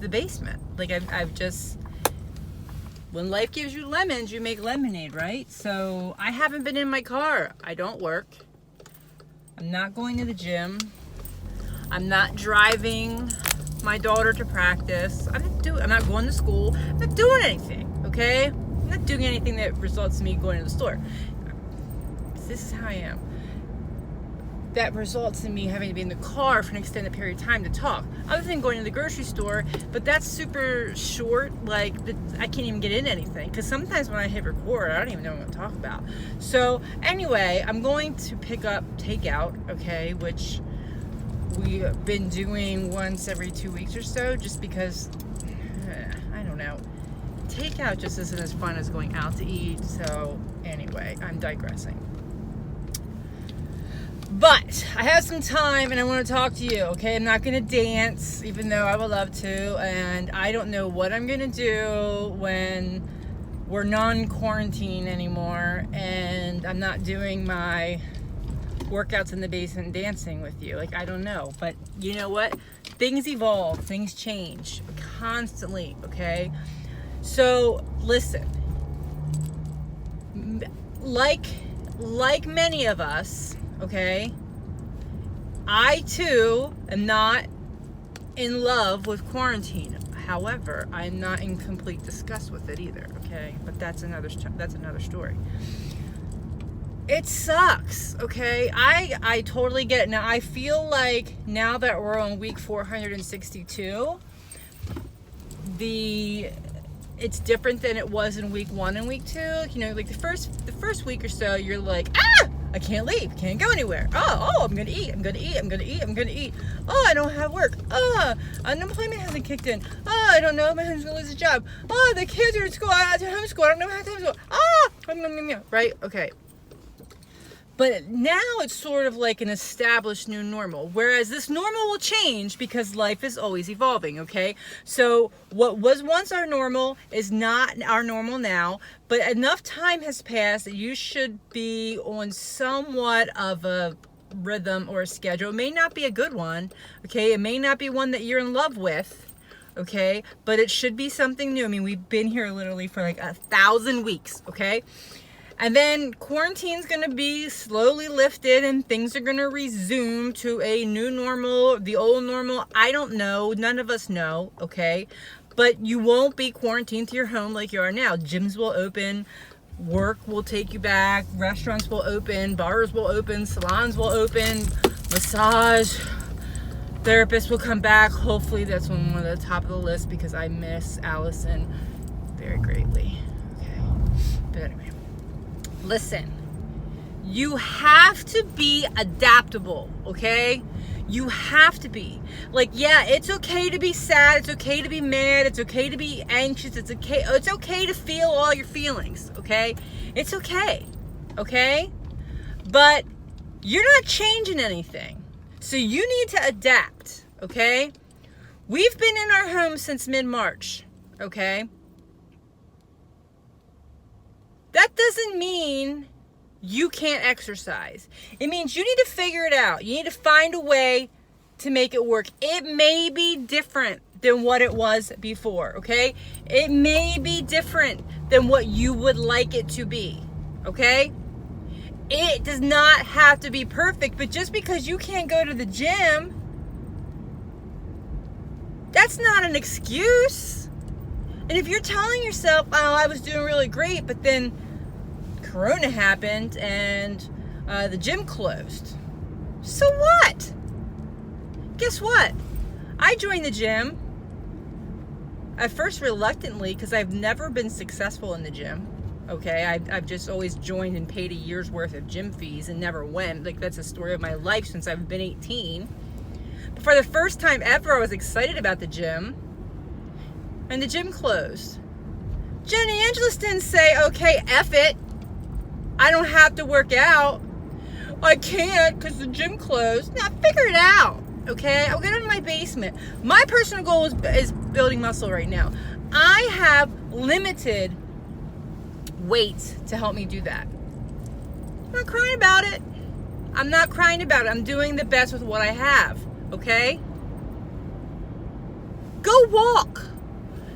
the basement. Like I've just, when life gives you lemons, you make lemonade, right? So I haven't been in my car. I don't work. I'm not going to the gym. I'm not driving my daughter to practice. I'm not going to school. I'm not doing anything, okay? I'm not doing anything that results in me going to the store. This is how I am. That results in me having to be in the car for an extended period of time to talk. Other than going to the grocery store, but that's super short. Like, I can't even get in anything. Because sometimes when I hit record, I don't even know what I'm going to talk about. So, anyway, I'm going to pick up takeout, okay, which we've been doing once every 2 weeks or so, just because, I don't know. Takeout just isn't as fun as going out to eat. So, anyway, I'm digressing. But I have some time and I want to talk to you, okay? I'm not going to dance, even though I would love to. And I don't know what I'm going to do when we're non-quarantine anymore and I'm not doing my workouts in the basement and dancing with you. Like, I don't know. But you know what? Things evolve. Things change constantly, okay? So, listen. Like many of us, okay, I too am not in love with quarantine. However, I'm not in complete disgust with it either, okay? But that's another story. It sucks, okay? I totally get it. Now, I feel like now that we're on week 462, it's different than it was in week 1 and week 2. You know, like the first week or so, you're like, I can't leave, can't go anywhere. Oh, I'm gonna eat. Oh, I don't have work. Oh, unemployment hasn't kicked in. Oh, I don't know, my husband's gonna lose his job. Oh, the kids are in school. I have to homeschool. I don't know how to homeschool. Right? Okay. But now it's sort of like an established new normal. Whereas this normal will change because life is always evolving, okay? So what was once our normal is not our normal now. But enough time has passed that you should be on somewhat of a rhythm or a schedule. It may not be a good one, okay? It may not be one that you're in love with, okay? But it should be something new. I mean, we've been here literally for like 1,000 weeks, okay? And then quarantine's going to be slowly lifted and things are going to resume to a new normal, the old normal. I don't know. None of us know, okay? But you won't be quarantined to your home like you are now. Gyms will open. Work will take you back. Restaurants will open. Bars will open. Salons will open. Massage therapists will come back. Hopefully that's on one of the top of the list because I miss Allison very greatly. Okay. But anyway. Listen, you have to be adaptable, okay? You have to be. Like, yeah, it's okay to be sad. It's okay to be mad. It's okay to be anxious. It's okay to feel all your feelings, okay? It's okay, okay? But you're not changing anything. So you need to adapt, okay? We've been in our home since mid-March, okay? That doesn't mean you can't exercise. It means you need to figure it out. You need to find a way to make it work. It may be different than what it was before, okay? It may be different than what you would like it to be, okay? It does not have to be perfect, but just because you can't go to the gym, that's not an excuse. And if you're telling yourself, oh, I was doing really great, but then Corona happened and the gym closed. So what? Guess what? I joined the gym at first reluctantly because I've never been successful in the gym. Okay, I've just always joined and paid a year's worth of gym fees and never went. Like, that's the story of my life since I've been 18. But for the first time ever, I was excited about the gym. And the gym closed. Jenny Angelis didn't say, okay, F it. I don't have to work out. I can't because the gym closed. Now, figure it out, okay? I'll get in my basement. My personal goal is building muscle right now. I have limited weights to help me do that. I'm not crying about it. I'm doing the best with what I have, okay? Go walk.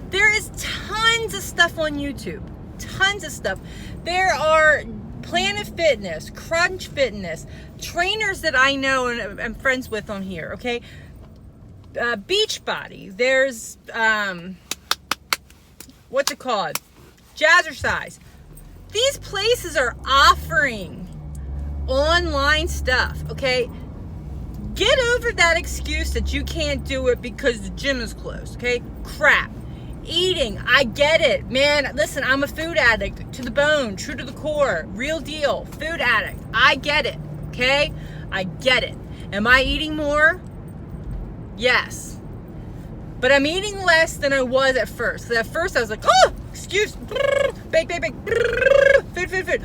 There is tons of stuff on YouTube. Tons of stuff. There are Planet Fitness, Crunch Fitness, trainers that I know and I'm friends with on here, okay? Beachbody. There's, what's it called? Jazzercise. These places are offering online stuff, okay? Get over that excuse that you can't do it because the gym is closed, okay? Crap. Eating, I get it. Man, listen, I'm a food addict to the bone, true to the core, real deal, food addict. I get it, okay? I get it. Am I eating more? Yes. But I'm eating less than I was at first. 'Cause at first I was like, oh, excuse, bake, food,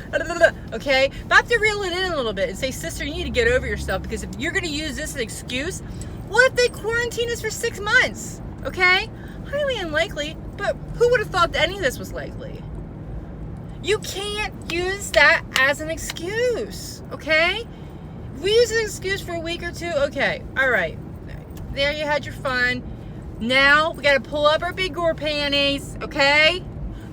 okay? But I have to reel it in a little bit and say, sister, you need to get over yourself, because if you're gonna use this as an excuse, what if they quarantine us for 6 months, okay? Highly unlikely, but who would have thought that any of this was likely? You can't use that as an excuse, okay? If we use an excuse for a week or two, okay, all right. There you had your fun. Now we got to pull up our big gore panties, okay?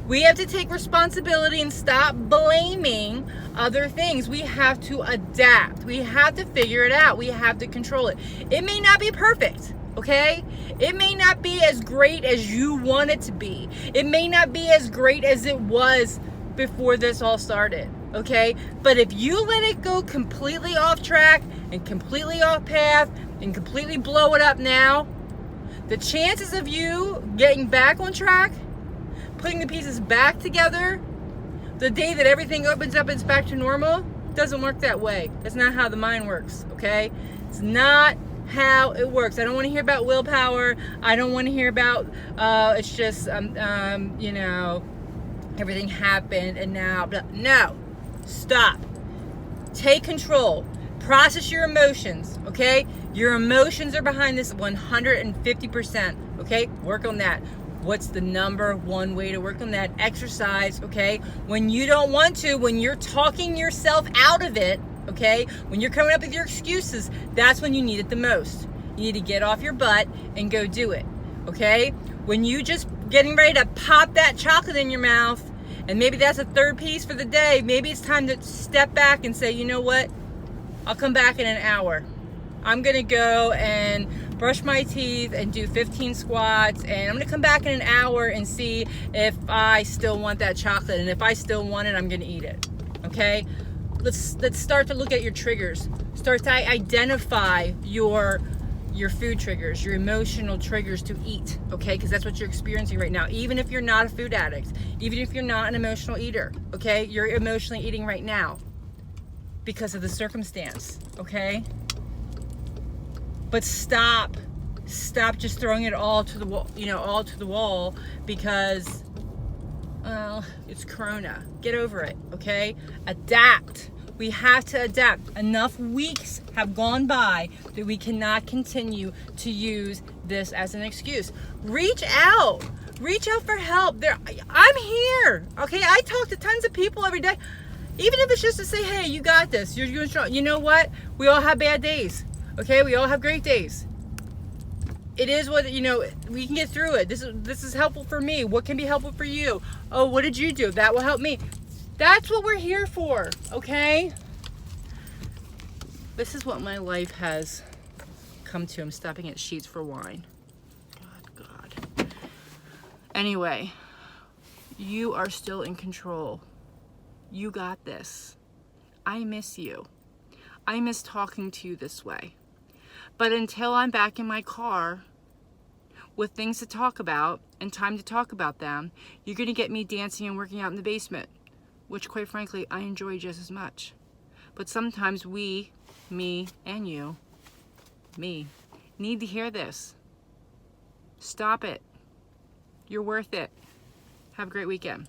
We have to take responsibility and stop blaming other things. We have to adapt. We have to figure it out. We have to control it. It may not be perfect, okay? It may not be as great as you want it to be. It may not be as great as it was before this all started, okay? But if you let it go completely off track and completely off path and completely blow it up now, the chances of you getting back on track, putting the pieces back together, the day that everything opens up and it's back to normal, doesn't work that way. That's not how the mind works, okay? It's not how it works. I don't want to hear about willpower. I don't want to hear about, it's just, you know, everything happened and now, blah. No, stop. Take control. Process your emotions, okay? Your emotions are behind this 150%, okay? Work on that. What's the number one way to work on that? Exercise, okay? When you don't want to, when you're talking yourself out of it, okay? When you're coming up with your excuses, that's when you need it the most. You need to get off your butt and go do it, okay? When you just getting ready to pop that chocolate in your mouth, and maybe that's a third piece for the day, maybe it's time to step back and say, you know what? I'll come back in an hour. I'm gonna go and brush my teeth and do 15 squats, and I'm gonna come back in an hour and see if I still want that chocolate, and if I still want it, I'm gonna eat it, okay? Let's start to look at your triggers. Start to identify your food triggers, your emotional triggers to eat, okay? Because that's what you're experiencing right now. Even if you're not a food addict, even if you're not an emotional eater, okay? You're emotionally eating right now because of the circumstance, okay? But stop just throwing it all to the wall, you know, all to the wall because, well, it's Corona. Get over it, okay? Adapt. We have to adapt. Enough weeks have gone by that we cannot continue to use this as an excuse. Reach out. Reach out for help. I'm here, okay? I talk to tons of people every day. Even if it's just to say, hey, you got this. You're doing strong. You know what? We all have bad days. Okay, we all have great days. It is what, you know, we can get through it. This is helpful for me. What can be helpful for you? Oh, what did you do? That will help me. That's what we're here for, okay? This is what my life has come to. I'm stopping at Sheets for Wine. God. Anyway, you are still in control. You got this. I miss you. I miss talking to you this way. But until I'm back in my car with things to talk about and time to talk about them, you're going to get me dancing and working out in the basement, which quite frankly, I enjoy just as much. But sometimes we, me and you, need to hear this. Stop it. You're worth it. Have a great weekend.